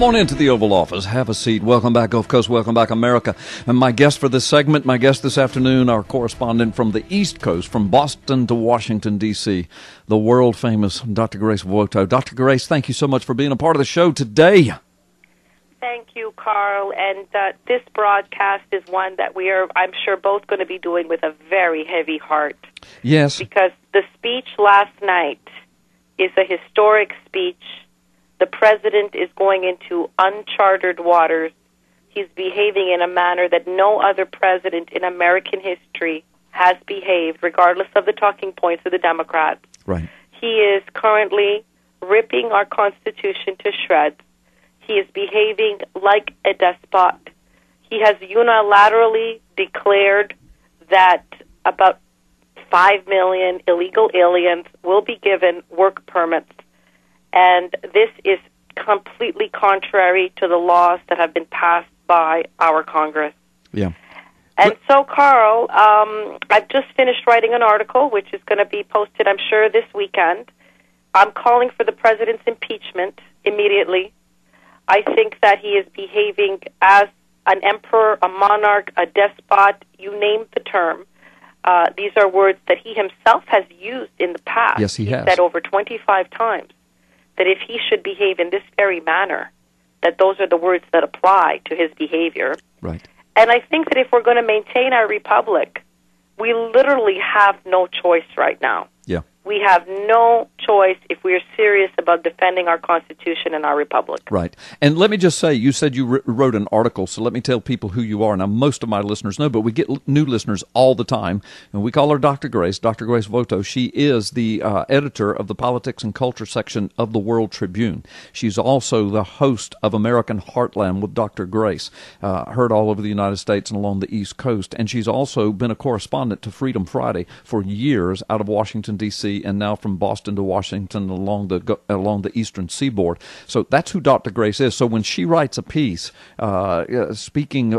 Come on into the Oval Office. Have a seat. Welcome back, Gulf Coast. Welcome back, America. And my guest for this segment, my guest this afternoon, our correspondent from the East Coast, from Boston to Washington, D.C., the world-famous Dr. Grace Woto. Dr. Grace, thank you so much for being a part of the show today. Thank you, Carl. And this broadcast is one that we are, I'm sure, both going to be doing with a very heavy heart. Yes. Because the speech last night is a historic speech. The president is going into uncharted waters. He's behaving in a manner that no other president in American history has behaved, regardless of the talking points of the Democrats. Right. He is currently ripping our Constitution to shreds. He is behaving like a despot. He has unilaterally declared that about 5 million illegal aliens will be given work permits. And this is completely contrary to the laws that have been passed by our Congress. Yeah. And so, Carl, I've just finished writing an article, which is going to be posted, I'm sure, this weekend. I'm calling for the president's impeachment immediately. I think that he is behaving as an emperor, a monarch, a despot, you name the term. These are words that he himself has used in the past. Yes, he has. Said over 25 times that if he should behave in this very manner, that those are the words that apply to his behavior. Right. And I think that if we're going to maintain our republic, we literally have no choice right now. Yeah. We have no choice if we are serious about defending our Constitution and our republic. Right. And let me just say, you said you wrote an article, so let me tell people who you are. Now, most of my listeners know, but we get new listeners all the time, and we call her Dr. Grace Woto. She is the editor of the Politics and Culture section of the World Tribune. She's also the host of American Heartland with Dr. Grace, heard all over the United States and along the East Coast. And she's also been a correspondent to Freedom Friday for years out of Washington, D.C., and now from Boston to Washington along the eastern seaboard. So that's who Dr. Grace is. So when she writes a piece speaking,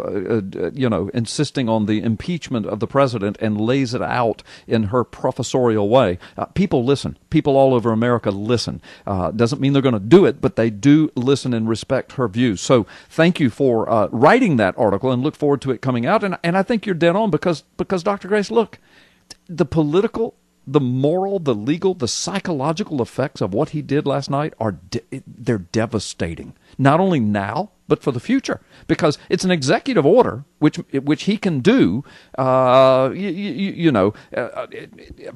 insisting on the impeachment of the president and lays it out in her professorial way, people listen. People all over America listen. Doesn't mean they're going to do it, but they do listen and respect her views. So thank you for writing that article, and look forward to it coming out. And I think you're dead on because Dr. Grace, look, the political, the moral, the legal, the psychological effects of what he did last night they're devastating. Not only now, but for the future, because it's an executive order which he can do.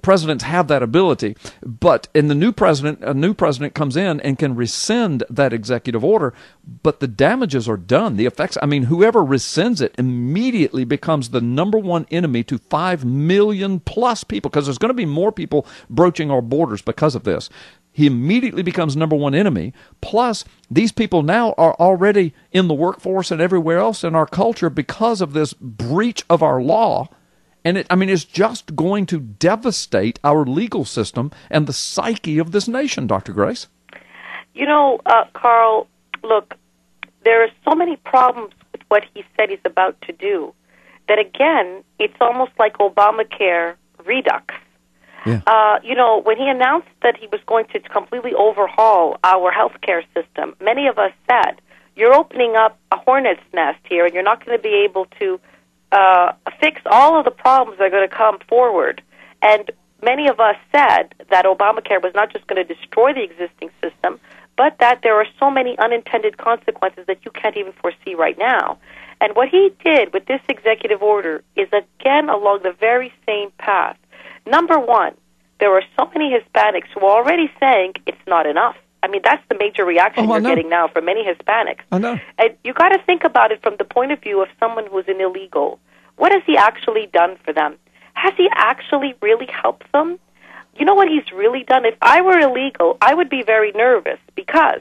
Presidents have that ability, but a new president comes in and can rescind that executive order, but the damages are done. The effects, whoever rescinds it immediately becomes the number one enemy to 5 million plus people, because there's going to be more people broaching our borders because of this. He immediately becomes number one enemy. Plus, these people now are already in the workforce and everywhere else in our culture because of this breach of our law. And it's just going to devastate our legal system and the psyche of this nation, Dr. Grace. Carl, look, there are so many problems with what he said he's about to do that, again, it's almost like Obamacare redux. Yeah. When he announced that he was going to completely overhaul our healthcare system, many of us said, you're opening up a hornet's nest here, and you're not going to be able to fix all of the problems that are going to come forward. And many of us said that Obamacare was not just going to destroy the existing system, but that there are so many unintended consequences that you can't even foresee right now. And what he did with this executive order is, again, along the very same path. Number one, there are so many Hispanics who are already saying it's not enough. That's the major reaction you're getting now from many Hispanics. I know. And you got to think about it from the point of view of someone who's an illegal. What has he actually done for them? Has he actually really helped them? You know what he's really done? If I were illegal, I would be very nervous, because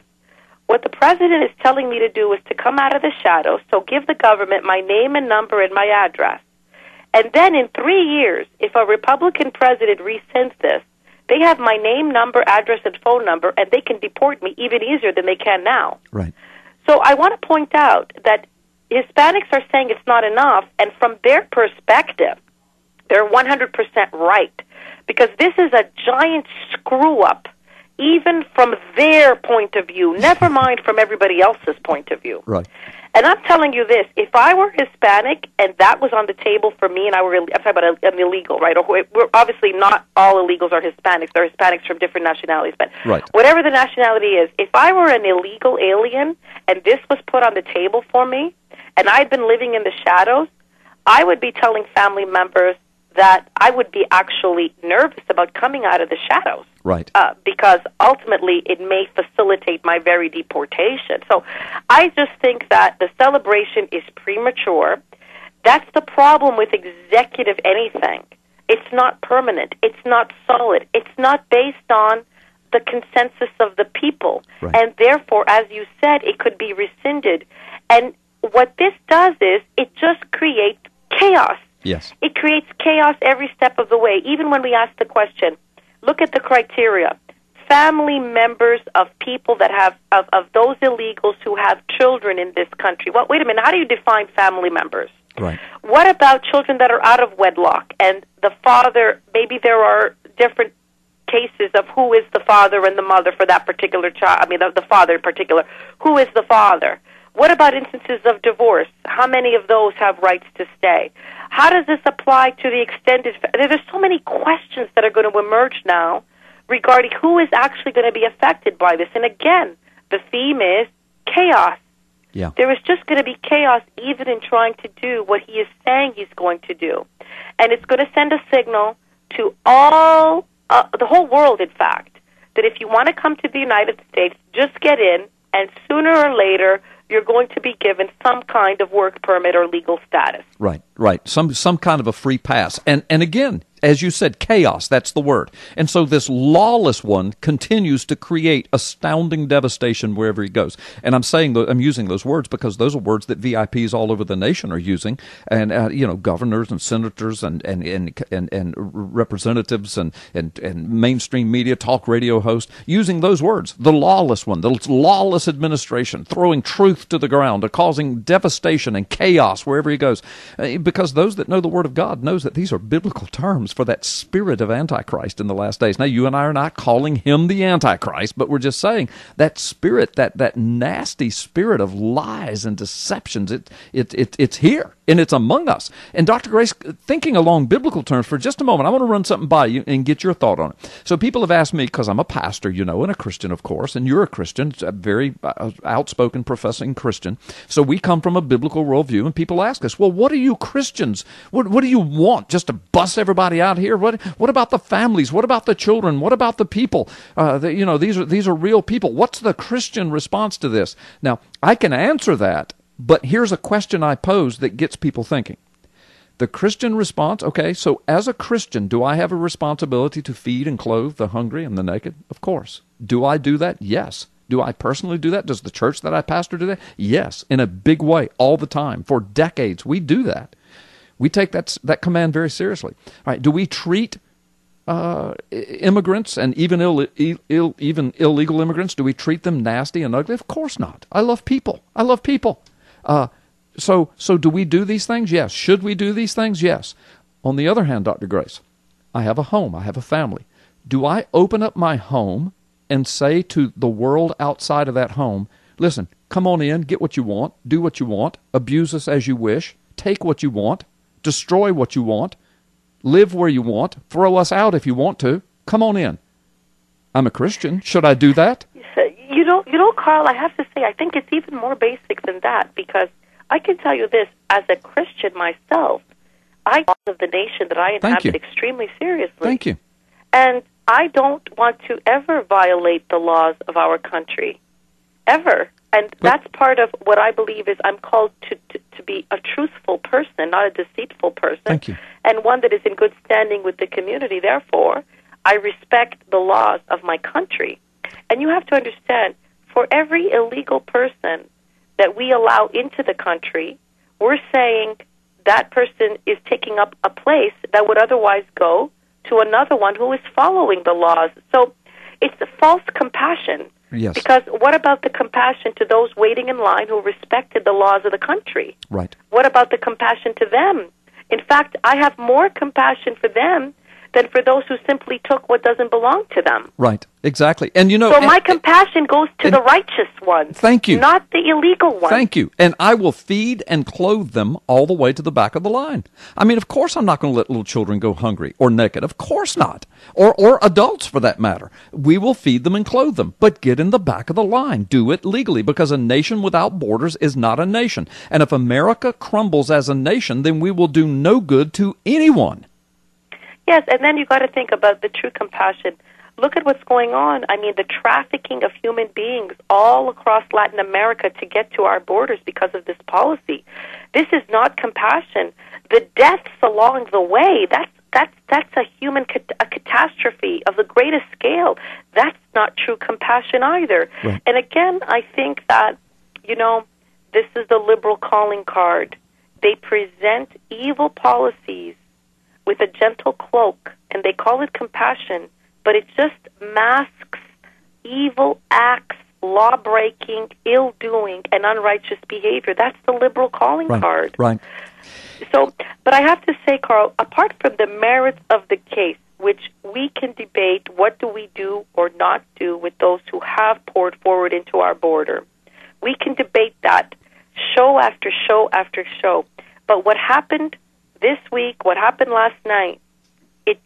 what the president is telling me to do is to come out of the shadows, so give the government my name and number and my address. And then in 3 years, if a Republican president rescinds this, they have my name, number, address, and phone number, and they can deport me even easier than they can now. Right. So I want to point out that Hispanics are saying it's not enough, and from their perspective, they're 100% right, because this is a giant screw-up even from their point of view, never mind from everybody else's point of view. Right. And I'm telling you this, if I were Hispanic and that was on the table for me, and I'm talking about an illegal, right? We're obviously not all illegals are Hispanics. They're Hispanics from different nationalities. But whatever the nationality is, if I were an illegal alien and this was put on the table for me and I'd been living in the shadows, I would be telling family members that I would be actually nervous about coming out of the shadows. Right. Because ultimately it may facilitate my very deportation. So I just think that the celebration is premature. That's the problem with executive anything. It's not permanent. It's not solid. It's not based on the consensus of the people. Right. And therefore, as you said, it could be rescinded. And what this does is it just creates chaos. Yes. It creates chaos every step of the way. Even when we ask the question, look at the criteria. Family members of people that have, of those illegals who have children in this country. Well, wait a minute, how do you define family members? Right. What about children that are out of wedlock and the father, maybe there are different cases of who is the father and the mother for that particular child, I mean the father in particular. Who is the father? What about instances of divorce? How many of those have rights to stay? How does this apply to the extended family? There's so many questions that are going to emerge now regarding who is actually going to be affected by this. And again, the theme is chaos. Yeah. There is just going to be chaos even in trying to do what he is saying he's going to do. And it's going to send a signal to all, the whole world, in fact, that if you want to come to the United States, just get in, and sooner or later, you're going to be given some kind of work permit or legal status. Right, right. Some kind of a free pass. And again, as you said, chaos, that's the word. And so this lawless one continues to create astounding devastation wherever he goes. And I'm using those words because those are words that VIPs all over the nation are using. And, governors and senators and representatives and mainstream media, talk radio hosts, using those words. The lawless one, the lawless administration, throwing truth to the ground, causing devastation and chaos wherever he goes. Because those that know the Word of God knows that these are biblical terms for that spirit of Antichrist in the last days. Now, you and I are not calling him the Antichrist, but we're just saying that spirit, that nasty spirit of lies and deceptions, it's here, and it's among us. And Dr. Grace, thinking along biblical terms for just a moment, I want to run something by you and get your thought on it. So people have asked me, because I'm a pastor, and a Christian, of course, and you're a Christian, a very outspoken, professing Christian. So we come from a biblical worldview, and people ask us, well, what are you Christians? What do you want? Just to bust everybody out here? What about the families? What about the children? What about the people? These are real people. What's the Christian response to this? Now, I can answer that, but here's a question I pose that gets people thinking. The Christian response, okay, so as a Christian, do I have a responsibility to feed and clothe the hungry and the naked? Of course. Do I do that? Yes. Do I personally do that? Does the church that I pastor do that? Yes, in a big way, all the time. For decades, we do that. We take that command very seriously. All right, do we treat immigrants and even illegal immigrants, do we treat them nasty and ugly? Of course not. I love people. So do we do these things? Yes. Should we do these things? Yes. On the other hand, Dr. Grace, I have a home. I have a family. Do I open up my home and say to the world outside of that home, listen, come on in, get what you want, do what you want, abuse us as you wish, take what you want, destroy what you want, live where you want, throw us out if you want to, come on in. I'm a Christian. Should I do that? You know, Carl, I have to say, I think it's even more basic than that, because I can tell you this, as a Christian myself, I love the nation that I inhabit extremely seriously. Thank you. And I don't want to ever violate the laws of our country, ever. And that's part of what I believe is I'm called to be a truthful person, not a deceitful person. Thank you. And one that is in good standing with the community. Therefore, I respect the laws of my country. And you have to understand, for every illegal person that we allow into the country, we're saying that person is taking up a place that would otherwise go to another one who is following the laws. So it's a false compassion. Yes. Because what about the compassion to those waiting in line who respected the laws of the country? Right. What about the compassion to them? In fact, I have more compassion for them than for those who simply took what doesn't belong to them. Right, exactly. And so my compassion goes to the righteous ones. Thank you. Not the illegal ones. Thank you. And I will feed and clothe them all the way to the back of the line. I mean, of course I'm not going to let little children go hungry or naked. Of course not. Or adults, for that matter. We will feed them and clothe them. But get in the back of the line. Do it legally, because a nation without borders is not a nation. And if America crumbles as a nation, then we will do no good to anyone. Yes, and then you've got to think about the true compassion. Look at what's going on. I mean, the trafficking of human beings all across Latin America to get to our borders because of this policy. This is not compassion. The deaths along the way, that's a human a catastrophe of the greatest scale. That's not true compassion either. Right. And again, I think that, this is the liberal calling card. They present evil policies with a gentle cloak, and they call it compassion, but it just masks evil acts, law-breaking, ill-doing, and unrighteous behavior. That's the liberal calling card. Right. So, but I have to say, Carl, apart from the merits of the case, which we can debate what do we do or not do with those who have poured forward into our border, we can debate that show after show after show. But what happened this week, what happened last night, it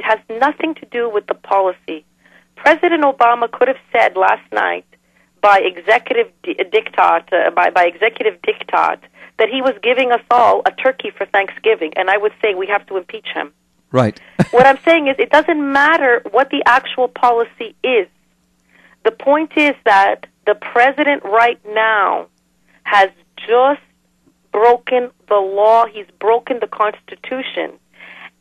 has nothing to do with the policy. President Obama could have said last night by executive diktat that he was giving us all a turkey for Thanksgiving, and I would say we have to impeach him. Right. What I'm saying is it doesn't matter what the actual policy is. The point is that the president right now has just broken the law. He's broken the Constitution.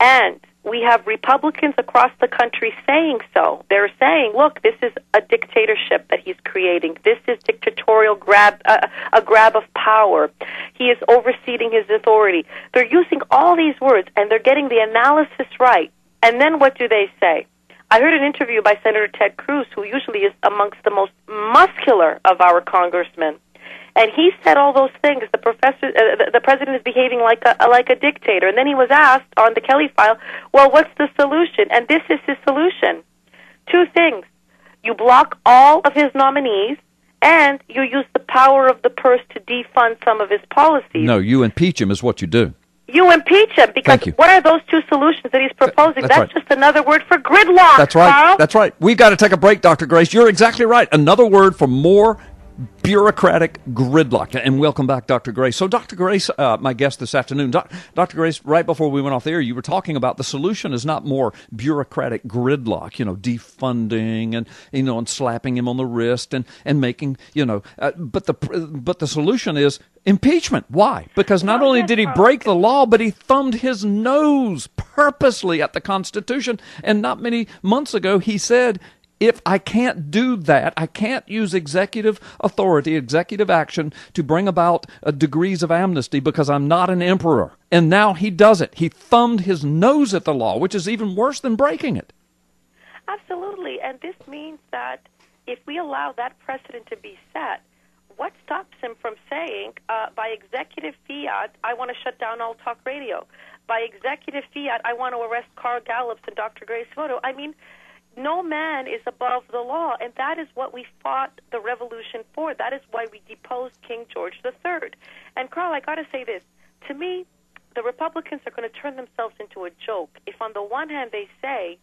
And we have Republicans across the country saying so. They're saying, look, this is a dictatorship that he's creating. This is dictatorial a grab of power. He is overseeing his authority. They're using all these words, and they're getting the analysis right. And then what do they say? I heard an interview by Senator Ted Cruz, who usually is amongst the most muscular of our congressmen. And he said all those things. The president is behaving like a dictator. And then he was asked on the Kelly file, well, what's the solution? And this is his solution. Two things. You block all of his nominees, and you use the power of the purse to defund some of his policies. No, you impeach him is what you do. You impeach him, because what are those two solutions that he's proposing? That's right. Just another word for gridlock, That's right. Carl. That's right. We've got to take a break, Dr. Grace. You're exactly right. Another word for more bureaucratic gridlock. And welcome back, Dr. Grace. So, Dr. Grace, my guest this afternoon, Dr. Grace, right before we went off the air, you were talking about the solution is not more bureaucratic gridlock, defunding and, and slapping him on the wrist and making, but the solution is impeachment. Why? Because not only did he break the law, but he thumbed his nose purposely at the Constitution. And not many months ago, he said, if I can't do that, I can't use executive authority, executive action to bring about degrees of amnesty because I'm not an emperor. And now he does it. He thumbed his nose at the law, which is even worse than breaking it. Absolutely. And this means that if we allow that precedent to be set, what stops him from saying, by executive fiat, I want to shut down all talk radio. By executive fiat, I want to arrest Carl Gallups and Dr. Grace Photo. I mean, no man is above the law, and that is what we fought the revolution for. That is why we deposed King George III. And, Carl, I got to say this. To me, the Republicans are going to turn themselves into a joke. If on the one hand they say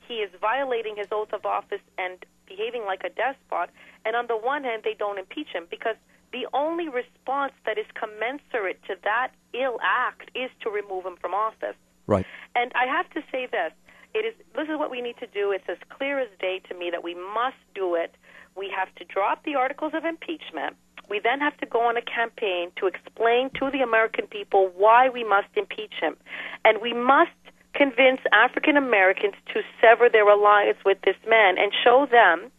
he is violating his oath of office and behaving like a despot, and on the one hand they don't impeach him, because the only response that is commensurate to that ill act is to remove him from office. Right. And I have to say this. This is what we need to do. It's as clear as day to me that we must do it. We have to drop the articles of impeachment. We then have to go on a campaign to explain to the American people why we must impeach him. And we must convince African Americans to sever their alliance with this man and show them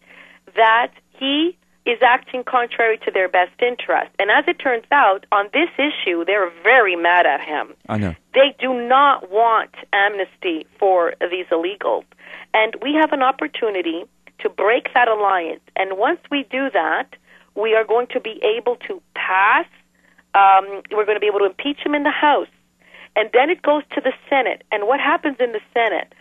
that he is acting contrary to their best interest. And as it turns out, on this issue, they're very mad at him. I know. They do not want amnesty for these illegals. And we have an opportunity to break that alliance. And once we do that, we are going to be able to pass, we're going to be able to impeach him in the House. And then it goes to the Senate. And what happens in the Senate?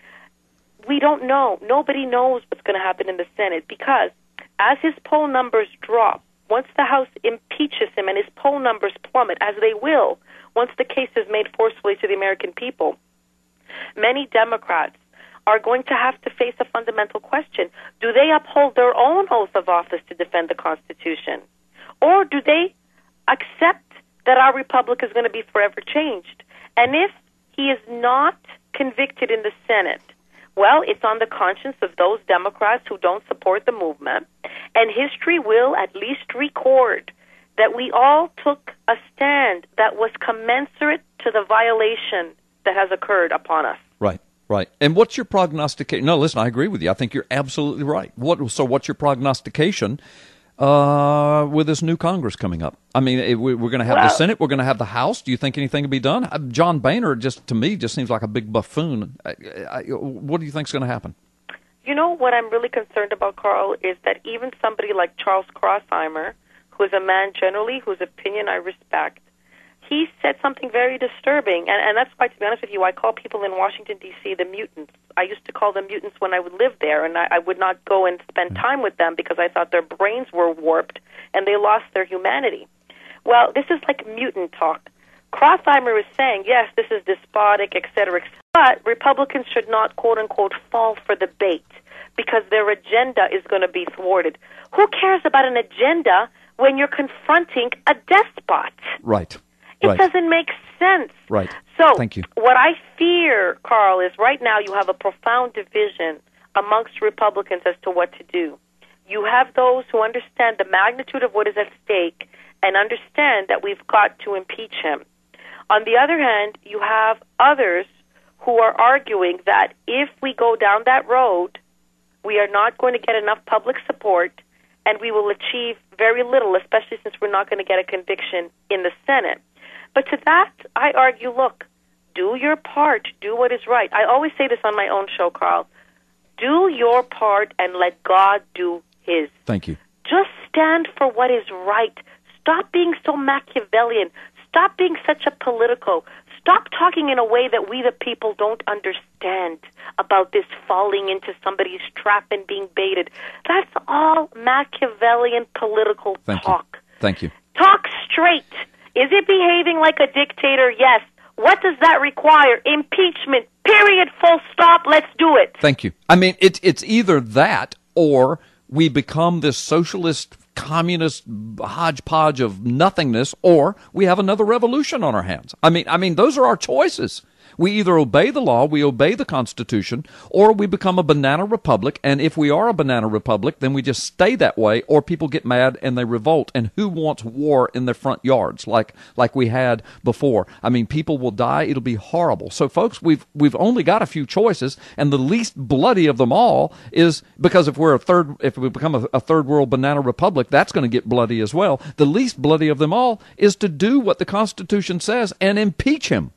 we don't know. Nobody knows what's going to happen in the Senate because as his poll numbers drop, once the House impeaches him and his poll numbers plummet, as they will, once the case is made forcefully to the American people, many Democrats are going to have to face a fundamental question. Do they uphold their own oath of office to defend the Constitution? Or do they accept that our republic is going to be forever changed? And if he is not convicted in the Senate, well, it's on the conscience of those Democrats who don't support the movement, and history will at least record that we all took a stand that was commensurate to the violation that has occurred upon us. Right, right. And what's your prognostication? No, listen, I agree with you. I think you're absolutely right. So what's your prognostication with this new Congress coming up? I mean, we're going to have the Senate. We're going to have the House. Do you think anything can be done? John Boehner, to me, seems like a big buffoon. What do you think is going to happen? You know, what I'm really concerned about, Carl, is that even somebody like Charles Crossheimer, who is a man generally whose opinion I respect, he said something very disturbing, and that's why, to be honest with you, I call people in Washington, D.C. the mutants. I used to call them mutants when I would live there, and I would not go and spend time with them because I thought their brains were warped and they lost their humanity. Well, this is like mutant talk. Crossheimer is saying, yes, this is despotic, et cetera, but Republicans should not, quote-unquote, fall for the bait because their agenda is going to be thwarted. Who cares about an agenda when you're confronting a despot? Right. It doesn't make sense. Right. So thank you. What I fear, Carl, is right now you have a profound division amongst Republicans as to what to do. You have those who understand the magnitude of what is at stake and understand that we've got to impeach him. On the other hand, you have others who are arguing that if we go down that road, we are not going to get enough public support and we will achieve very little, especially since we're not going to get a conviction in the Senate. But to that, I argue, look, do your part, do what is right. I always say this on my own show, Carl. Do your part and let God do his. Thank you. Just stand for what is right. Stop being so Machiavellian. Stop being such a politico. Stop talking in a way that we the people don't understand about this falling into somebody's trap and being baited. That's all Machiavellian political talk. Thank you. Talk straight. Is it behaving like a dictator? Yes. What does that require? Impeachment. Period. Full stop. Let's do it. Thank you. I mean, it's either that or we become this socialist, communist hodgepodge of nothingness, or we have another revolution on our hands. I mean, those are our choices. We either obey the law, we obey the Constitution, or we become a banana republic. And if we are a banana republic, then we just stay that way, or people get mad and they revolt. And who wants war in their front yards like we had before? I mean, people will die. It'll be horrible. So, folks, we've only got a few choices, and the least bloody of them all is because if we become a third world banana republic, that's going to get bloody as well. The least bloody of them all is to do what the Constitution says and impeach him.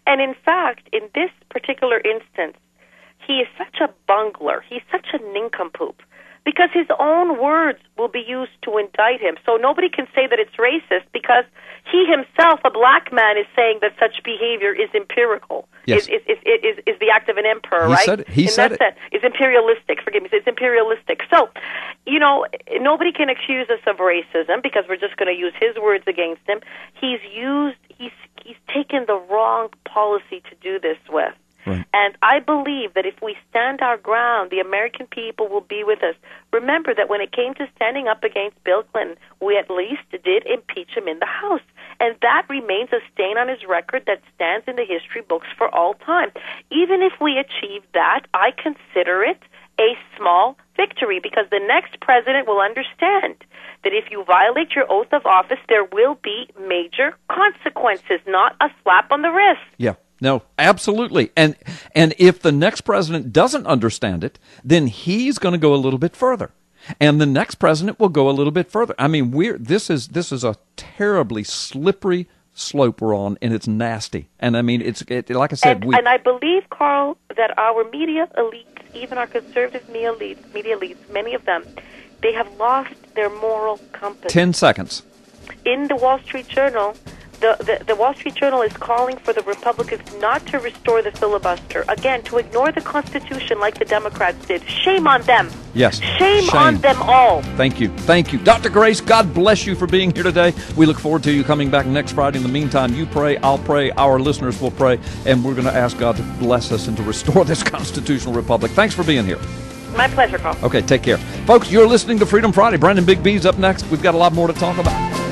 And in fact, in this particular instance, he is such a bungler, he's such a nincompoop, because his own words will be used to indict him. So nobody can say that it's racist because he himself, a black man, is saying that such behavior is empirical. Yes. Is the act of an emperor, he right? Said it. He said it. Is imperialistic. Forgive me. It's imperialistic. So, nobody can accuse us of racism because we're just going to use his words against him. He's taken the wrong policy to do this with. Right. And I believe that if we stand our ground, the American people will be with us. Remember that when it came to standing up against Bill Clinton, we at least did impeach him in the House. And that remains a stain on his record that stands in the history books for all time. Even if we achieve that, I consider it a small victory because the next president will understand that if you violate your oath of office, there will be major consequences, not a slap on the wrist. Yeah. No, absolutely. And if the next president doesn't understand it, then he's going to go a little bit further. And the next president will go a little bit further. I mean, this is a terribly slippery slope we're on, and it's nasty. And I mean, like I said, and I believe, Carl, that our media elites, even our conservative media elites, many of them, they have lost their moral compass. 10 seconds. In the Wall Street Journal, The Wall Street Journal is calling for the Republicans not to restore the filibuster. Again, to ignore the Constitution like the Democrats did. Shame on them. Yes. Shame on them all. Thank you. Thank you. Dr. Grace, God bless you for being here today. We look forward to you coming back next Friday. In the meantime, you pray, I'll pray, our listeners will pray, and we're going to ask God to bless us and to restore this constitutional republic. Thanks for being here. My pleasure, Carl. Okay, take care. Folks, you're listening to Freedom Friday. Brandon Big B's up next. We've got a lot more to talk about.